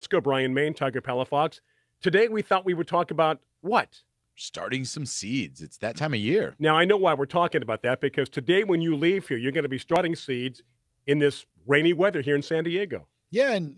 Bryan, Maine, Tiger Palafox. Today we thought we would talk about what? Starting some seeds. It's that time of year. Now, I know why we're talking about that, because today when you leave here, you're going to be starting seeds in this rainy weather here in San Diego. Yeah, and,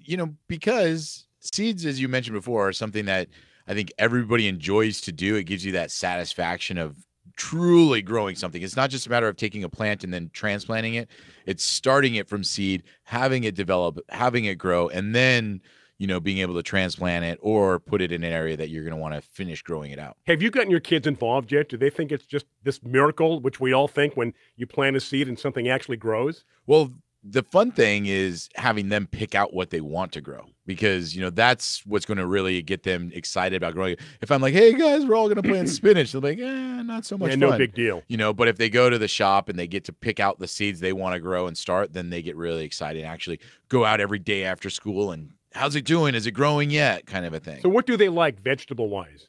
because seeds, as you mentioned before, are something that I think everybody enjoys to do. It gives you that satisfaction of truly growing something. It's not just a matter of taking a plant and then transplanting it. It's starting it from seed, having it develop, having it grow, and then being able to transplant it or put it in an area that you're going to want to finish growing it out. Have you gotten your kids involved yet? Do they think it's just this miracle, which we all think when you plant a seed and something actually grows? Well, the fun thing is having them pick out what they want to grow, because, that's what's going to really get them excited about growing it. If I'm like, hey, guys, we're all going to plant spinach, they'll be like, not so much fun. No big deal. But if they go to the shop and they get to pick out the seeds they want to grow and start, then they get really excited and actually go out every day after school and, how's it doing? Is it growing yet? Kind of a thing. So what do they like vegetable-wise?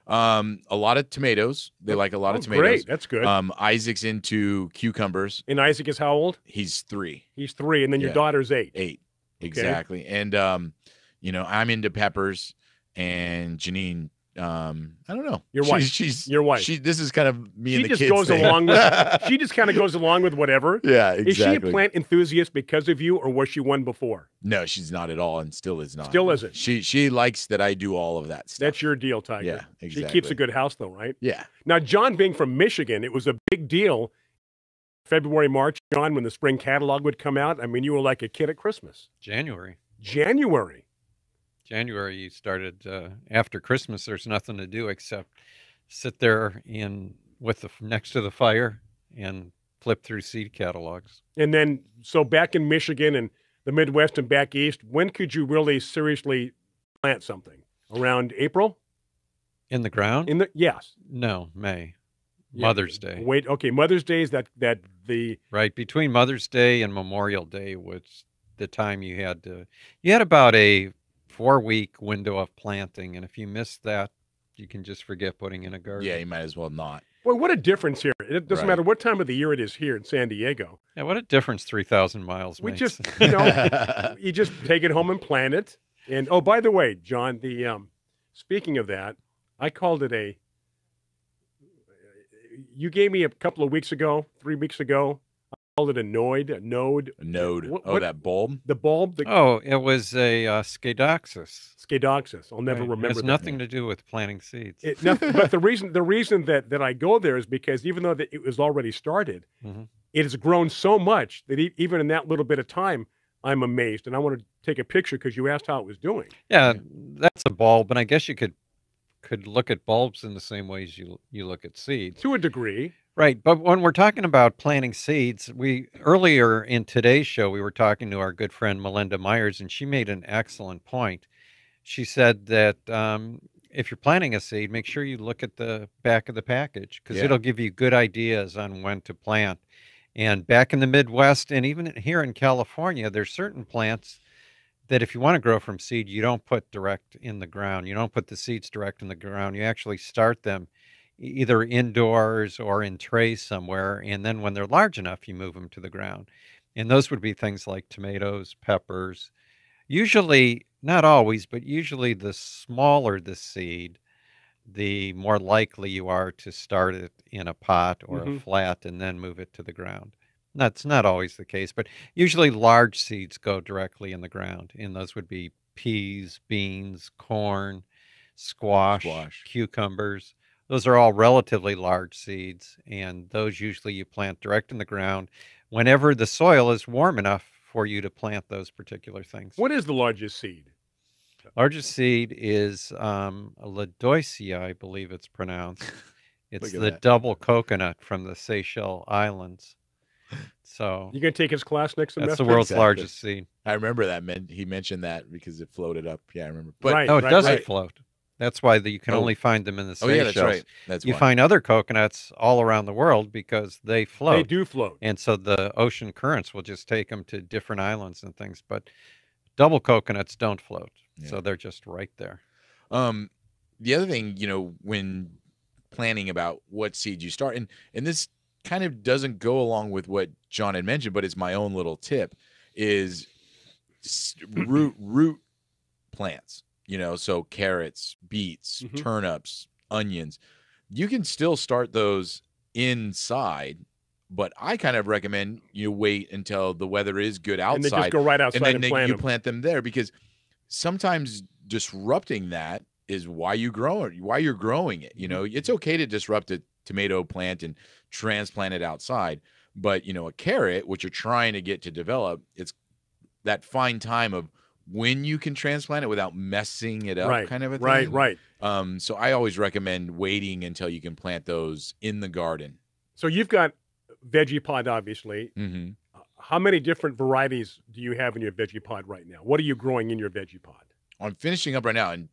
A lot of tomatoes. They like a lot of tomatoes. Great. That's good. Isaac's into cucumbers. And Isaac is how old? He's 3. He's 3, and then your daughter's 8. 8, exactly. Okay. And, I'm into peppers, and Janine, I don't know. Your wife. She's your wife. This is kind of me and the kids. She just kind of goes along with whatever. Yeah, exactly. Is she a plant enthusiast because of you, or was she one before? No, she's not at all, and still is not. Still isn't. She likes that I do all of that stuff. That's your deal, Tiger. Yeah, exactly. She keeps a good house, though, right? Yeah. Now, John being from Michigan, it was a big deal. February, March, John, when the spring catalog would come out. I mean, you were like a kid at Christmas. January, you started after Christmas. There's nothing to do except sit there next to the fire and flip through seed catalogs. And then, so back in Michigan and the Midwest and back east, when could you really seriously plant something? Around April? In the ground? Yes. No, May. Yeah. Mother's Day. Wait, okay. Mother's Day is that the right between Mother's Day and Memorial Day was the time you had about a 4-week window of planting, and if you missed that, you can just forget putting in a garden. Yeah, you might as well not. Well, what a difference here. It doesn't matter what time of the year it is here in San Diego. Yeah, what a difference 3,000 miles we makes. Just, you just take it home and plant it. And, oh, by the way, John, speaking of that, I called it you gave me a couple of weeks ago, 3 weeks ago, I called it a node. A node. That bulb? The bulb? It was a Scadoxis. Scadoxis. I'll never remember that. It has nothing to do with planting seeds. But the reason that I go there is because even though it was already started, it has grown so much that even in that little bit of time, I'm amazed. And I want to take a picture because you asked how it was doing. Yeah, that's a bulb, and I guess you could look at bulbs in the same way as you look at seeds. To a degree. Right, but when we're talking about planting seeds, earlier in today's show, we were talking to our good friend Melinda Myers, and she made an excellent point. She said that if you're planting a seed, make sure you look at the back of the package, because it'll give you good ideas on when to plant. And back in the Midwest, and even here in California, there's certain plants that if you want to grow from seed, you don't put direct in the ground. You don't put the seeds direct in the ground. You actually start them either indoors or in trays somewhere, and then when they're large enough, you move them to the ground. And those would be things like tomatoes, peppers. Usually, not always, but usually the smaller the seed, the more likely you are to start it in a pot or a flat and then move it to the ground. That's not always the case, but usually large seeds go directly in the ground, and those would be peas, beans, corn, squash, cucumbers. Those are all relatively large seeds, and those usually you plant direct in the ground whenever the soil is warm enough for you to plant those particular things. What is the largest seed? Largest seed is Laodicea, I believe it's pronounced. It's the double coconut from the Seychelles Islands. So you're going to take his class next semester? That's the world's largest seed. I remember that. He mentioned that because it floated up. Yeah, I remember. But it doesn't float. That's why you can only find them in the Seychelles. Oh, yeah, that's right. You find other coconuts all around the world because they float. They do float. And so the ocean currents will just take them to different islands and things. But double coconuts don't float. Yeah. So they're just right there. The other thing, when planning about what seeds you start, and this kind of doesn't go along with what John had mentioned, but it's my own little tip, is root plants, so carrots, beets, Mhm. turnips, onions. You can still start those inside, but I kind of recommend you wait until the weather is good And they just outside, go right and outside then and plant you them. plant them there, because sometimes disrupting that is why you're growing it. It's okay to disrupt a tomato plant and transplant it outside, but a carrot, which you're trying to get to develop, it's that fine time of when you can transplant it without messing it up, Right, kind of a right, thing. right. So I always recommend waiting until you can plant those in the garden. So you've got veggie pod, obviously. Mm-hmm. How many different varieties do you have in your veggie pod right now? What are you growing in your veggie pod? I'm finishing up right now, and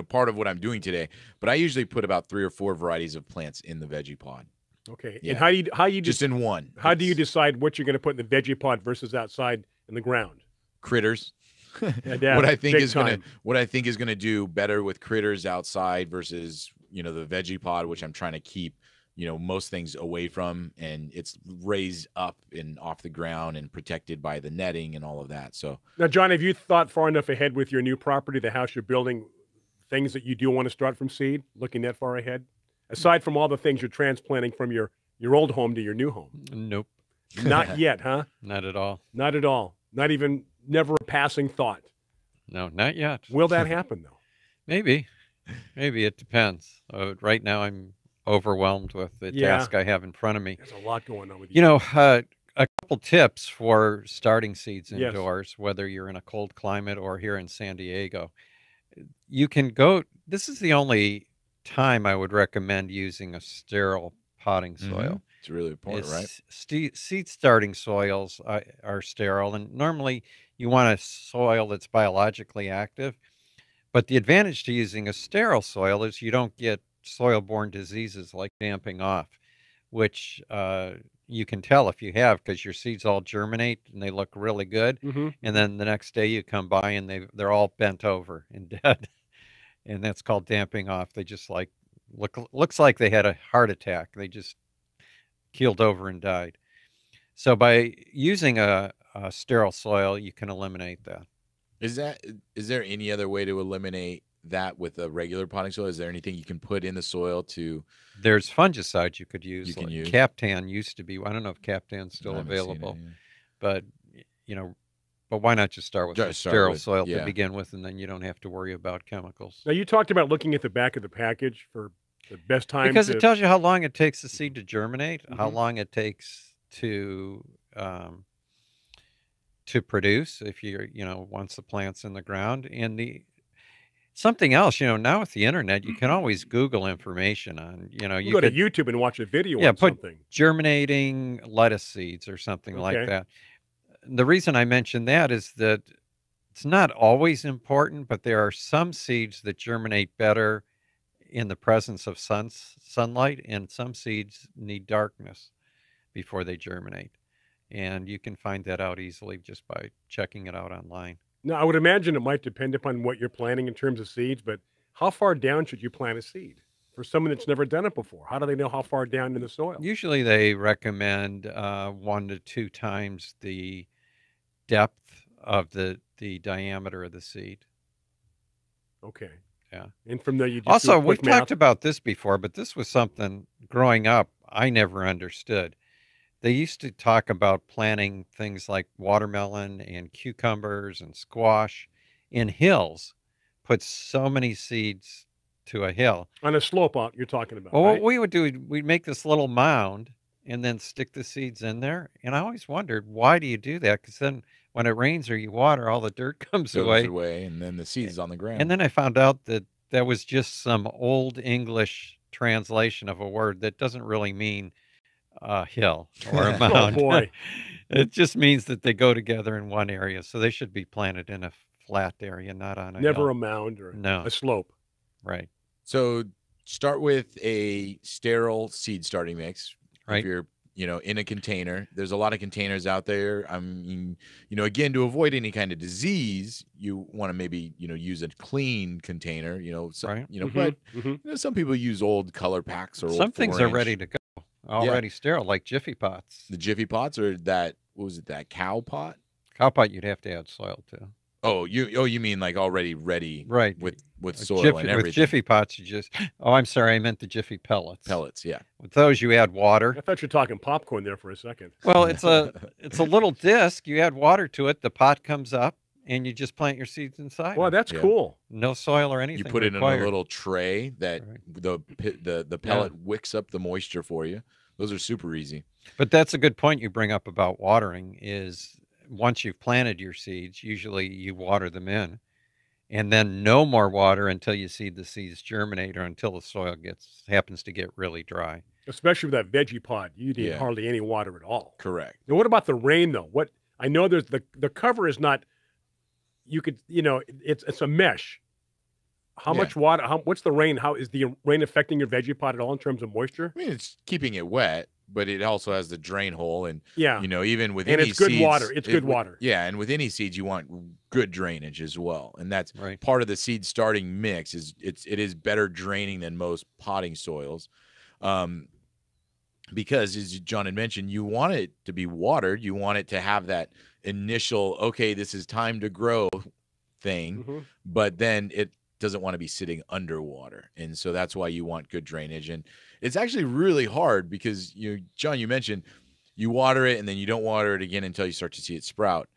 part of what I'm doing today, but I usually put about 3 or 4 varieties of plants in the veggie pod. Okay. Yeah. And how you Just in one. How do you decide what you're going to put in the veggie pod versus outside in the ground? Critters? Yeah, what I think big is time. gonna do better with critters outside versus the veggie pod, which I'm trying to keep most things away from, and it's raised up and off the ground and protected by the netting and all of that. So Now, John, have you thought far enough ahead with your new property, the house you're building, things that you do want to start from seed, looking that far ahead? Aside from all the things you're transplanting from your old home to your new home. Nope. Not yet, huh? Not at all. Not at all. Not even, never a passing thought. No, not yet. Will that happen, though? Maybe. Maybe it depends. Right now I'm overwhelmed with the task I have in front of me. There's a lot going on with you. A couple tips for starting seeds Yes. indoors, whether you're in a cold climate or here in San Diego. You can go, this is the only time I would recommend using a sterile potting soil. It's really important, right? Seed starting soils are sterile, and normally you want a soil that's biologically active. But the advantage to using a sterile soil is you don't get soil-borne diseases like damping off, which you can tell if you have, because your seeds all germinate and they look really good. Mm-hmm. And then the next day you come by and they're all bent over and dead. And that's called damping off. They just looks like they had a heart attack. They just keeled over and died. So by using a sterile soil, you can eliminate that. Is there any other way to eliminate that with a regular potting soil? Is there anything you can put in the soil to? There's fungicides you could use. Use. Captan used to be. I don't know if Captan's still available, but but why not just start with a sterile soil to begin with, and then you don't have to worry about chemicals. Now, you talked about looking at the back of the package for the best time. Because it tells you how long it takes the seed to germinate, how long it takes to produce if you're, once the plant's in the ground. And something else, now with the internet, you can always Google information on, you go to YouTube and watch a video on put something. Germinating lettuce seeds or something like that. The reason I mention that is that it's not always important, but there are some seeds that germinate better in the presence of sunlight, and some seeds need darkness before they germinate. And you can find that out easily just by checking it out online. Now, I would imagine it might depend upon what you're planting in terms of seeds, but how far down should you plant a seed? For someone that's never done it before, how do they know how far down in the soil? Usually they recommend 1 to 2 times the depth of the diameter of the seed. Okay. Yeah. And from there, you just also, we've talked about this before, but this was something growing up I never understood. They used to talk about planting things like watermelon and cucumbers and squash in hills. Put so many seeds to a hill. On a slope out, you're talking about. Well, right? what we would do, we'd make this little mound and then stick the seeds in there. And I always wondered, why do you do that? Because then when it rains or you water, all the dirt comes away. And then the seed's on the ground. And then I found out that that was just some old English translation of a word that doesn't really mean a hill or a mound. Oh, boy. It just means that they go together in one area. So they should be planted in a flat area, not on a Never hill. a mound or No. a slope. Right. So start with a sterile seed starting mix. Right. If you're, in a container, there's a lot of containers out there. I mean, again, to avoid any kind of disease, you want to maybe, use a clean container, Right. But some people use old color packs or Some old things 4-inch. are ready to go. Already sterile, like Jiffy pots. The Jiffy pots, or that, what was it, that cow pot? Cow pot you'd have to add soil to. you mean like already ready, Right. with soil and everything. With Jiffy pots, you just, oh, I'm sorry, I meant the Jiffy pellets. Pellets, yeah. With those, you add water. I thought you were talking popcorn there for a second. Well, it's a little disc. You add water to it. The pot comes up, and you just plant your seeds inside. Well, that's cool. No soil or anything. You put it required. in a little tray that the pellet wicks up the moisture for you. Those are super easy. But that's a good point you bring up about watering. Is once you've planted your seeds, usually you water them in, and then no more water until you see the seeds germinate or until the soil happens to get really dry. Especially with that veggie pod, you need hardly any water at all. Correct. Now, what about the rain though? What I know there's the cover is not. You could it's a mesh. How much water? What's the rain? How is the rain affecting your veggie pod at all in terms of moisture? I mean, it's keeping it wet, but it also has the drain hole, and even with and any it's good seeds, water. It's good water. Yeah, and with any seeds, you want good drainage as well, and that's part of the seed starting mix. It is better draining than most potting soils, because as John had mentioned, you want it to be watered. You want it to have that initial this is time to grow thing, but then it doesn't want to be sitting underwater, and so that's why you want good drainage. And it's actually really hard because John, you mentioned you water it and then you don't water it again until you start to see it sprout,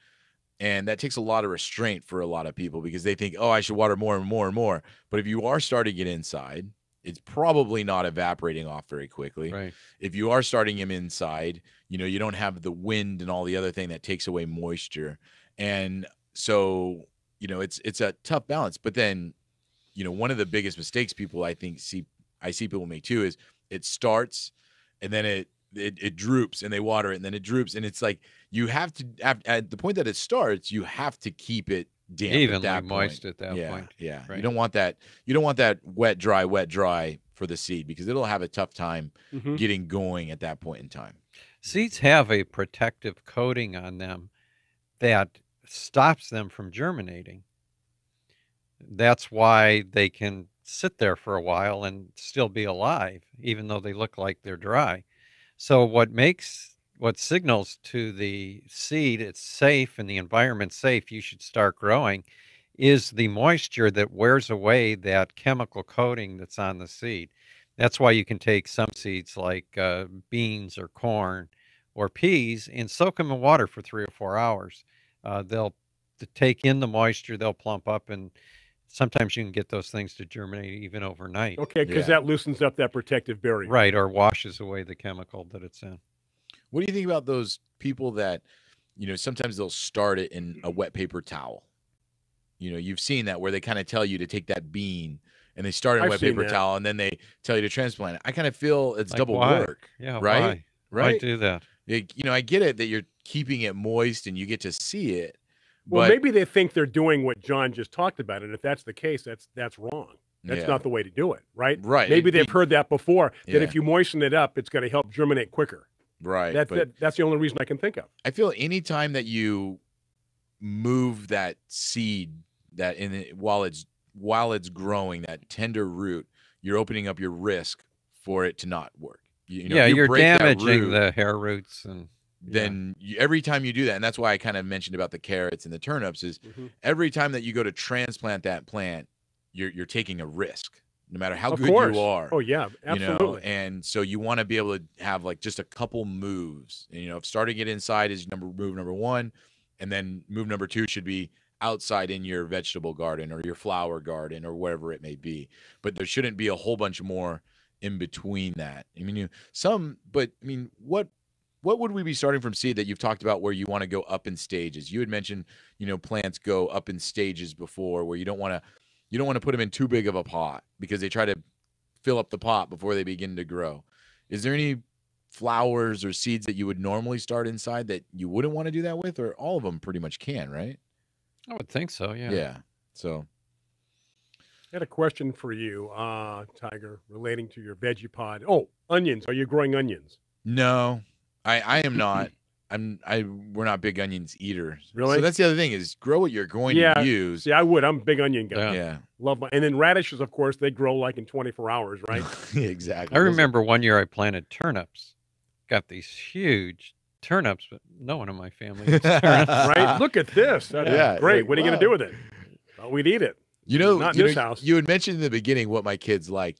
and that takes a lot of restraint for a lot of people because they think, I should water more and more and more. But if you are starting it inside, it's probably not evaporating off very quickly. Right. If you are starting them inside, you don't have the wind and all the other thing that takes away moisture, and so it's a tough balance. But then one of the biggest mistakes I see people make too is it starts and then it droops and they water it and then it droops, and it's like you have to at the point that it starts, you have to keep it damp, evenly moist at that point. Yeah, right. You don't want that wet dry for the seed because it'll have a tough time getting going at that point in time. Seeds have a protective coating on them that stops them from germinating. That's why they can sit there for a while and still be alive, even though they look like they're dry. So what signals to the seed it's safe and the environment safe, you should start growing, is the moisture that wears away that chemical coating that's on the seed. That's why you can take some seeds like beans or corn or peas and soak them in water for 3 or 4 hours. They'll take in the moisture, they'll plump up, and sometimes you can get those things to germinate even overnight. Okay, because that loosens up that protective barrier. Right, or washes away the chemical that it's in. What do you think about those people that, sometimes they'll start it in a wet paper towel? You've seen that where they kind of tell you to take that bean and they start in a wet paper towel and then they tell you to transplant it. I kind of feel it's like, double work. Yeah, right? Why do that? I get it that you're keeping it moist and you get to see it. Well, maybe they think they're doing what John just talked about, and if that's the case, that's wrong. That's not the way to do it, right? Right. Maybe they've heard that before, that if you moisten it up, it's going to help germinate quicker. Right. That's the only reason I can think of. I feel anytime that you move that seed while it's growing, that tender root, you're opening up your risk for it to not work. You're damaging the hair roots and. Then every time you do that, and that's why I kind of mentioned about the carrots and the turnips, is every time that you go to transplant that plant, you're taking a risk, no matter how good you are. Oh yeah, absolutely. And so you want to be able to have like just a couple moves. And, if starting it inside is move number 1, and then move number 2 should be outside in your vegetable garden or your flower garden or wherever it may be. But there shouldn't be a whole bunch more in between that. I mean, what would we be starting from seed that you've talked about where you want to go up in stages? You had mentioned, plants go up in stages before, where you don't want to put them in too big of a pot because they try to fill up the pot before they begin to grow. Is there any flowers or seeds that you would normally start inside that you wouldn't want to do that with, or all of them pretty much can, right? I would think so, yeah. Yeah. So I had a question for you, Tiger, relating to your veggie pod. Oh, onions. Are you growing onions? No. I am not. We're not big onions eaters. Really? So that's the other thing is grow what you're going to use. Yeah, I would. I'm a big onion guy. Yeah. Love and then radishes, of course, they grow like in 24 hours, right? Exactly. I remember one year I planted turnips. Got these huge turnips, but no one in my family eats turnips. Right? Look at this. That's Yeah, great. like, What are you going to do with it? Well, we'd eat it. Not in this house. You had mentioned in the beginning what my kids like.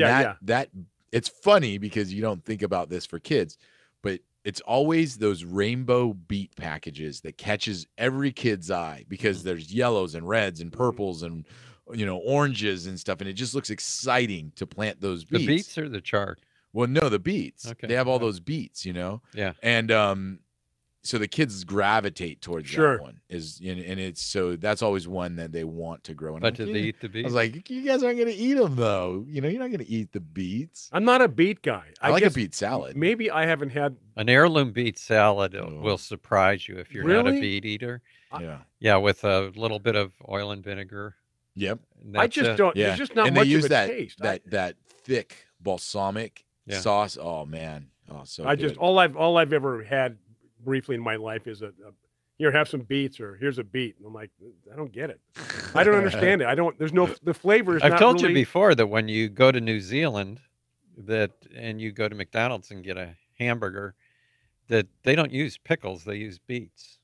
Yeah, That it's funny because you don't think about this for kids, but it's always those rainbow beet packages that catches every kid's eye because there's yellows and reds and purples and oranges and stuff, and it just looks exciting to plant those beets. The beets or the chard? Well, no, the beets. Okay. They have all those beets, Yeah. And so the kids gravitate towards Sure. that one. And it's so that's always one that they want to grow. And But I'm do like, they eat the I beets? was like, you guys aren't going to eat them though. You're not going to eat the beets. I'm not a beet guy. I like a guess beet salad. Maybe I haven't had. An heirloom beet salad Oh. will surprise you if you're not a Really? beet eater. Yeah. Yeah, with a little bit of oil and vinegar. Yep. And I that's just it. don't. Yeah. There's just not and much they use of a that taste. that thick balsamic Yeah. sauce. Oh man. Oh, so I good. just all I've ever had briefly in my life is a here, have some beets, or here's a beet. And I'm like, I don't get it. I don't understand it. I don't. There's no the flavor is I've not told really, you before that when you go to New Zealand, and you go to McDonald's and get a hamburger, that they don't use pickles; they use beets.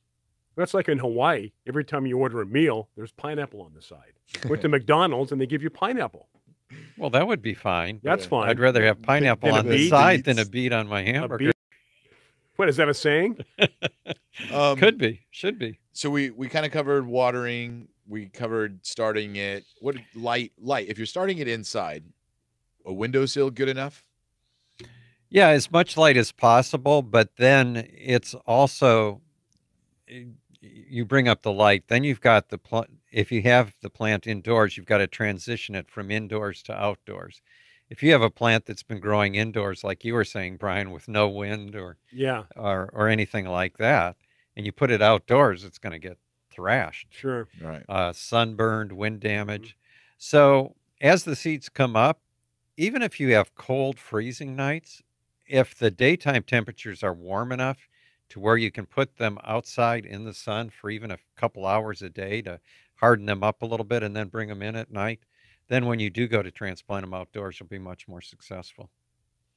That's like in Hawaii. Every time you order a meal, there's pineapple on the side. Went to McDonald's and they give you pineapple. Well, that would be fine. That's fine. I'd rather have pineapple than a on the beet. side than a beet on my A hamburger. beet. What is that a saying? Could be, should be. So we kind of covered watering. We covered starting it. What light? If you're starting it inside, a windowsill good enough? Yeah, as much light as possible, but then it's also you bring up the light. Then you've got if you have the plant indoors, you've got to transition it from indoors to outdoors. If you have a plant that's been growing indoors, like you were saying, Brian, with no wind or anything like that, and you put it outdoors, it's going to get thrashed. Sure. Right. Sunburned, wind damage. So as the seeds come up, even if you have cold, freezing nights, if the daytime temperatures are warm enough to where you can put them outside in the sun for even a couple hours a day to harden them up a little bit and then bring them in at night, then when you do go to transplant them outdoors, you'll be much more successful.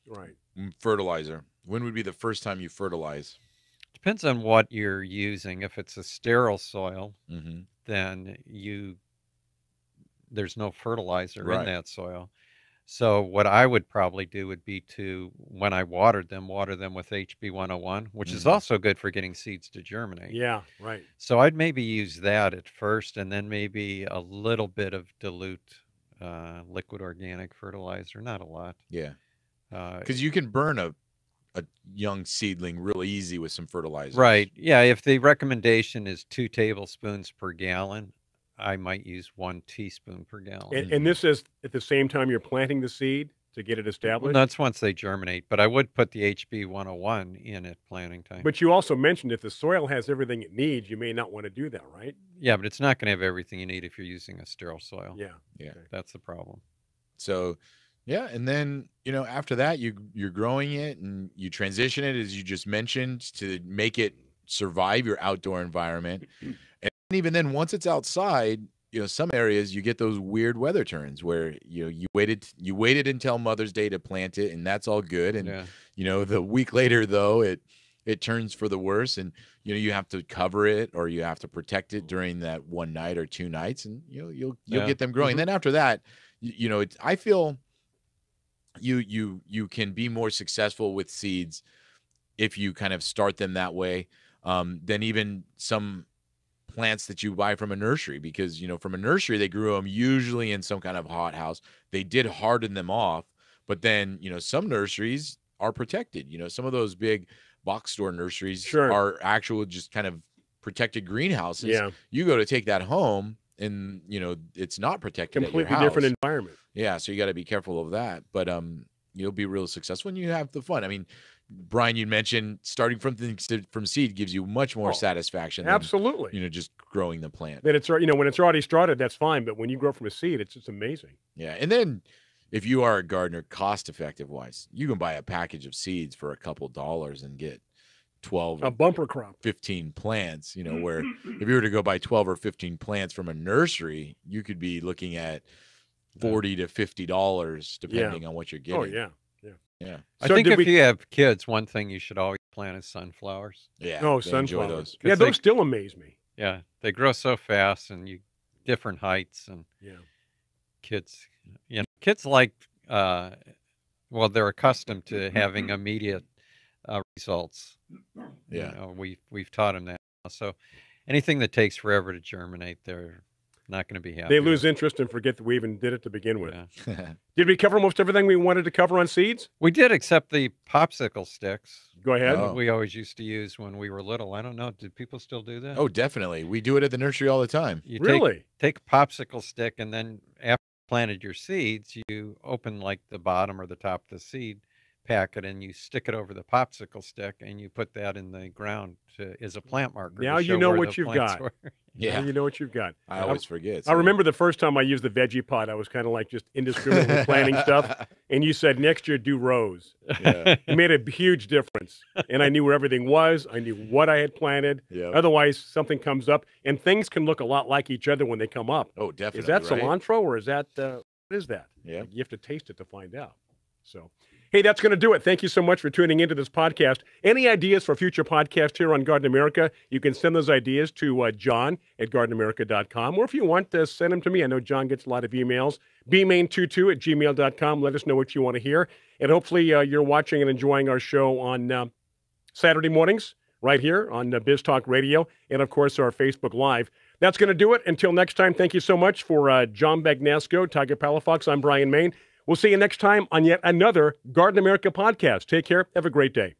Right. Fertilizer. When would be the first time you fertilize? Depends on what you're using. If it's a sterile soil, Mm-hmm. then there's no fertilizer Right. in that soil. So what I would probably do would be to, when I water them with HB 101, which is Mhm. also good for getting seeds to germinate. Yeah. Right. So I'd maybe use that at first, and then maybe a little bit of dilute liquid organic fertilizer, not a lot. Yeah. Uh, Because you can burn a young seedling real easy with some fertilizer. right. Yeah. If the recommendation is 2 tablespoons per gallon, I might use 1 teaspoon per gallon. And this is at the same time you're planting the seed to get it Well, established. that's once they germinate, but I would put the HB 101 in at planting time. But you also mentioned if the soil has everything it needs, you may not want to do that, right? Yeah, but it's not going to have everything you need if you're using a sterile soil. Yeah. Yeah. Okay. That's the problem. So, yeah, and then after that you're growing it and you transition it, as you just mentioned, to make it survive your outdoor environment. And even then, once it's outside, some areas you get those weird weather turns where you waited until Mother's Day to plant it, and that's all good. And Yeah. the week later though, it turns for the worse, and you have to cover it or you have to protect it during that one night or 2 nights, and you'll Yeah. get them growing. Mhm. Then after that, I feel you can be more successful with seeds if you kind of start them that way than even some plants that you buy from a nursery, because from a nursery they grew them usually in some kind of hothouse. They did harden them off, but then some nurseries are protected. Some of those big box store nurseries Sure. are actual just kind of protected greenhouses. Yeah. You go to take that home and it's not protected at Completely your house. different environment. Yeah, so you got to be careful of that, but you'll be real successful and you have the fun. I mean, Brian, you mentioned starting from seed gives you much more satisfaction than Absolutely. just growing the plant. Then it's when it's already started, that's fine. But when you grow from a seed, it's just amazing. Yeah, and then if you are a gardener, cost effective wise, you can buy a package of seeds for a couple dollars and get 12 A bumper crop. 15 plants, where if you were to go buy 12 or 15 plants from a nursery, you could be looking at $40 to $50 depending on what you're getting. Oh yeah. Yeah. I So think did if we- you have kids, one thing you should always plant is sunflowers. Yeah. Oh, they enjoy sunflowers. those. Yeah, 'Cause they- those still amaze me. Yeah, they grow so fast, and different heights, and Yeah. kids, kids like, well, they're accustomed to having immediate results. Yeah. We've taught them that. So anything that takes forever to germinate, they're not going to be happy. They lose with. interest and forget that we even did it to begin with. Yeah. Did we cover most everything we wanted to cover on seeds? We did, except the popsicle sticks. Go ahead. Oh. We always used to use when we were little. I don't know. Do people still do that? Oh, definitely. We do it at the nursery all the time. You Really? take a popsicle stick, and then after you planted your seeds, you open like the bottom or the top of the seed packet, and you stick it over the popsicle stick, and you put that in the ground as a plant marker. Now to you show know where what the you've plants got. were. Yeah. Now you know what you've got. I always forget. I remember the first time I used the veggie pot, I was kind of like just indiscriminately planting stuff. And you said, next year, do rows. Yeah. It made a huge difference. And I knew where everything was. I knew what I had planted. Yeah. Otherwise, something comes up. And things can look a lot like each other when they come up. Oh, definitely. Is that right? cilantro or is that, what is that? Yeah. You have to taste it to find out. So, hey, that's going to do it. Thank you so much for tuning into this podcast. Any ideas for future podcasts here on Garden America, you can send those ideas to John at gardenamerica.com. Or if you want to send them to me, I know John gets a lot of emails, bmain22 at gmail.com. Let us know what you want to hear. And hopefully you're watching and enjoying our show on Saturday mornings right here on Biz Talk Radio and, of course, our Facebook Live. That's going to do it. Until next time, thank you so much for John Bagnasco, Tiger Palafox. I'm Bryan Main. We'll see you next time on yet another Garden America podcast. Take care. Have a great day.